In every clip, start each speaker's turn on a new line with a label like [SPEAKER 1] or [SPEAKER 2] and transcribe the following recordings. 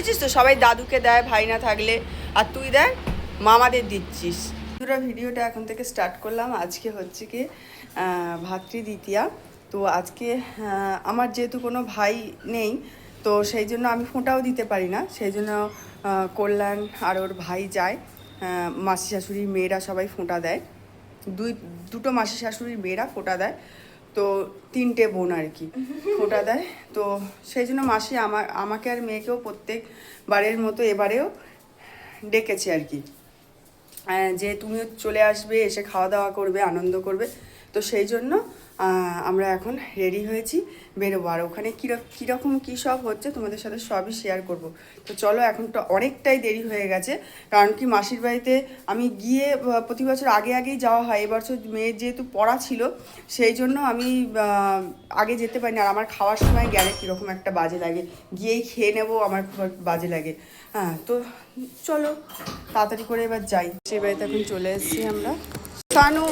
[SPEAKER 1] বুঝেছিস তো, সবাই দাদুকে দেয় ভাই না থাকলে, আর তুই দেখ মামাদের দিচ্ছিস। পুরো ভিডিওটা এখন থেকে স্টার্ট করলাম। আজকে হচ্ছে কি ভাতৃদ্বিতীয়া। তো আজকে আমার যেহেতু কোনো ভাই নেই, তো সেই জন্য আমি ফোঁটাও দিতে পারি না। সেই জন্য কল্যাণ আর ওর ভাই যায়, মাসি শাশুড়ির মেয়েরা সবাই ফোঁটা দেয়। দুটো মাসি শাশুড়ির মেয়েরা ফোঁটা দেয়, তো 3টে বোন আর কি ফোঁটা দেয়। তো সেই জন্য মাসি আমাকে আর মেয়েকেও প্রত্যেকবারের মতো এবারেও ডেকেছে আর কি, যে তুমিও চলে আসবে, এসে খাওয়া দাওয়া করবে, আনন্দ করবে। তো সেই জন্য আমরা এখন রেডি হয়েছি, বেরোবো। আর ওখানে কীরকম কী সব হচ্ছে তোমাদের সাথে সবই শেয়ার করব। তো চলো, এখন তো অনেকটাই দেরি হয়ে গেছে, কারণ কি মাসির বাড়িতে আমি গিয়ে প্রতি বছর আগেই যাওয়া হয়। এবছর মেয়ের যেহেতু পড়া ছিল, সেই জন্য আমি আগে যেতে পারি না। আর আমার খাওয়ার সময় গেলে কীরকম একটা বাজে লাগে, গিয়েই খেয়ে নেবো, আমার খুব বাজে লাগে। হ্যাঁ, তো চলো তাড়াতাড়ি করে এবার যাই। সেই বাড়িতে এখন চলে এসেছি আমরা। Sanu,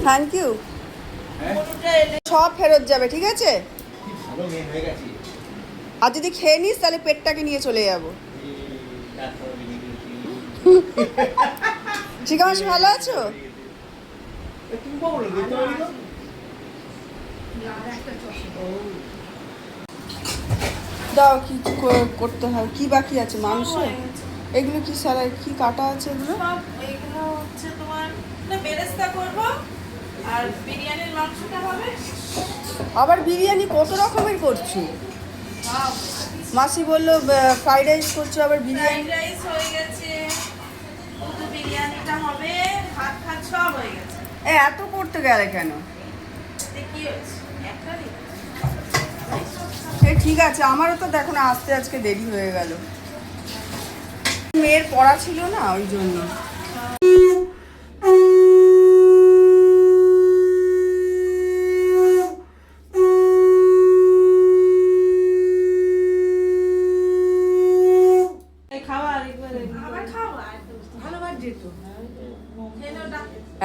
[SPEAKER 1] thank you. সব ফেরত যাবে, ঠিক আছে? আর যদি খেয়ে নিস তাহলে পেটটাকে নিয়ে চলে যাবো। ঠিক আছে, ভালো আছো? দাও, কি করতে হয়, কি বাকি আছে? মাংস, এগুলো কি স্যালাড, কি কাটা আছে এগুলো?
[SPEAKER 2] এগুলো হচ্ছে তোমার বেরেস্তা করব, আর বিরিয়ানির মাংসটা হবে।
[SPEAKER 1] আবার বিরিয়ানি কত রকমের করছো? মাসি বললো ফ্রাইড রাইস করছো, আবার বিরিয়ানি।
[SPEAKER 2] ফ্রাইড রাইস হয়ে গেছে, শুধু বিরিয়ানিটা হবে, ভাত খাট সব হয়ে গেছে।
[SPEAKER 1] এত করতে গেলে কেন?
[SPEAKER 2] কি হয়েছে, একটাই।
[SPEAKER 1] ঠিক আছে, আমারও তো দেখো না, আসতে আজকে দেরি হয়ে গেল। মেয়ের পড়া ছিল না, ওই জন্য।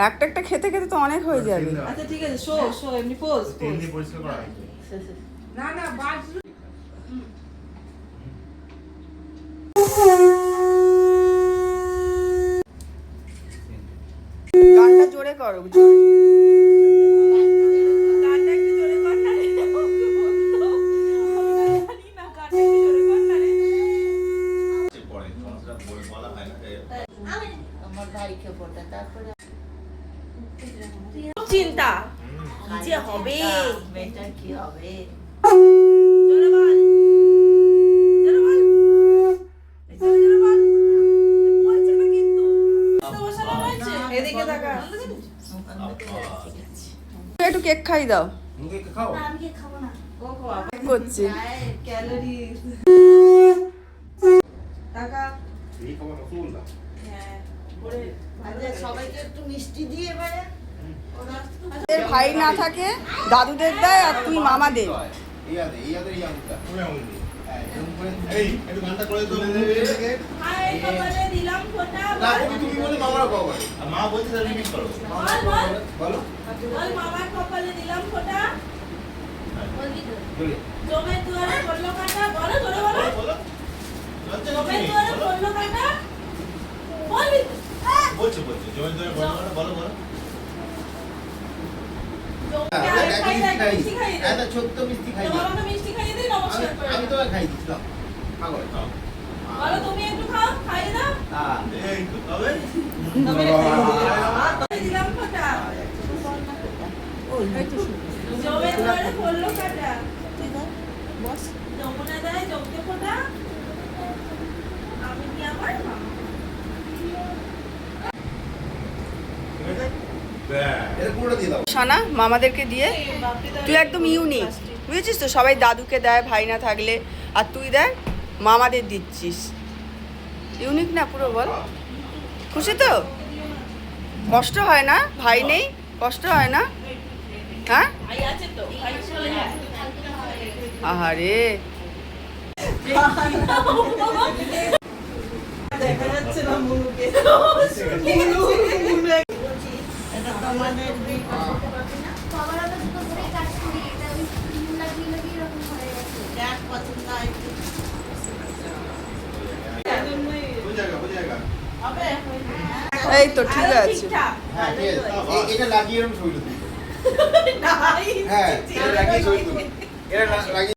[SPEAKER 1] একটা খেতে খেতে তো অনেক হয়ে যাবে।
[SPEAKER 2] আচ্ছা ঠিক আছে, শো এমনি পোজ
[SPEAKER 3] পরিষ্কার করা
[SPEAKER 2] না না বাজ।
[SPEAKER 1] গানটা জোরে করো, জোরে।
[SPEAKER 2] গানটা একটু জোরে কর না রে, ওকে বলতো জানি না, গানটা একটু জোরে কর না রে।
[SPEAKER 3] পরে সমস্যা বলা হয় না,
[SPEAKER 4] আমার ভাইকে ফোটা, তারপরে
[SPEAKER 2] চিন্তা কি যে হবে,
[SPEAKER 4] মেয়েটার কি হবে।
[SPEAKER 2] জোরে বল, জোরে বল, জোরে বল। বলছে না কিন্তু তো বসানো হয়েছে, এদিকে তাকা।
[SPEAKER 1] একটু কেক খাই দাও।
[SPEAKER 3] মুখে খাও।
[SPEAKER 4] আমি কি খাবো না।
[SPEAKER 2] ও খাওয়া
[SPEAKER 1] করছি
[SPEAKER 2] ক্যালোরি টাকা।
[SPEAKER 3] এই খাবার রসগোল্লা।
[SPEAKER 2] হ্যাঁ, পরে
[SPEAKER 4] আচ্ছা, সবাইকে একটু মিষ্টি দিয়ে এবারে
[SPEAKER 1] এর ভাই না থাকে, দাদুদের দেয়, আর তুই মামাদের।
[SPEAKER 3] এই আদে পুরো আঙুল দিয়ে। এই একটু গানটা করে দাও।
[SPEAKER 2] হাই কপালে দিলাম ফোঁটা।
[SPEAKER 3] না, তুমি বলে মামারা কও বলে। আর মা বলছে তাহলে রিপিট করো।
[SPEAKER 2] বল
[SPEAKER 3] বলো।
[SPEAKER 2] বল মামার কপালে দিলাম ফোঁটা।
[SPEAKER 4] বলবি তো।
[SPEAKER 3] বলি।
[SPEAKER 2] জমের দুয়ারে পড়লো কাঁটা। বলো জোরে বলো।
[SPEAKER 3] বলো। লজ্জা
[SPEAKER 2] জমের
[SPEAKER 3] নেই।
[SPEAKER 2] দুয়ারে পড়লো কাঁটা। বলবি তো।
[SPEAKER 3] বলছো জয় বলো।
[SPEAKER 2] জমকে আর খাই না, মিষ্টি খাইয়ে দে।
[SPEAKER 3] এটা ছোট্ট মিষ্টি খাই।
[SPEAKER 2] তোমাকে মিষ্টি খাইয়ে দিই, নমস্কার করে
[SPEAKER 3] আমি
[SPEAKER 2] দাও।
[SPEAKER 3] তো খাই দিছি দাও। খাও খাও।
[SPEAKER 2] বলো তুমি একটু খাও, খাইয়ে দাও।
[SPEAKER 3] হ্যাঁ, এই তো তবে
[SPEAKER 2] দিলাম ফোঁটা। জমের দুয়ারে পড়লো কাঁটা। যমুনা দেয় জমকে ফোঁটা। আমি কি আমার মামা।
[SPEAKER 3] এটা পুরোটা দিয়ে দাও।
[SPEAKER 1] সোনা মামাদেরকে দিয়ে তুই একদম ইউনিক, বুঝেছিস তো, সবাই দাদুকে দেয় ভাই না থাকলে, আর তুই দেখ মামাদের দিচ্ছিস। ইউনিক না পুরো? বল, খুশি তো? কষ্ট হয় না? ভাই নেই, কষ্ট হয় না? হ্যাঁ,
[SPEAKER 2] ভাই আছে তো, ভাই চলে যায়।
[SPEAKER 1] আহারে,
[SPEAKER 2] দেখা যাচ্ছে না মুনুকে।
[SPEAKER 4] এটা তোমাদের
[SPEAKER 5] বাবারা তো দুটো করে কাজ করি, এটা ওই লাগিয়ে এরকম হয়ে গেছে।
[SPEAKER 4] যার পছন্দ হয়
[SPEAKER 1] এই তো ঠিক
[SPEAKER 2] আরো
[SPEAKER 1] আছে।
[SPEAKER 2] ঠিকঠাক।
[SPEAKER 3] হ্যাঁ ঠিক আছে এটা লাগিয়ে এরকম ছবি তুলবো
[SPEAKER 2] নাই,
[SPEAKER 3] হ্যাঁ
[SPEAKER 2] ছি, ছি,
[SPEAKER 3] এটা লাগিয়ে ছবি তুলবো এটা লাগিয়ে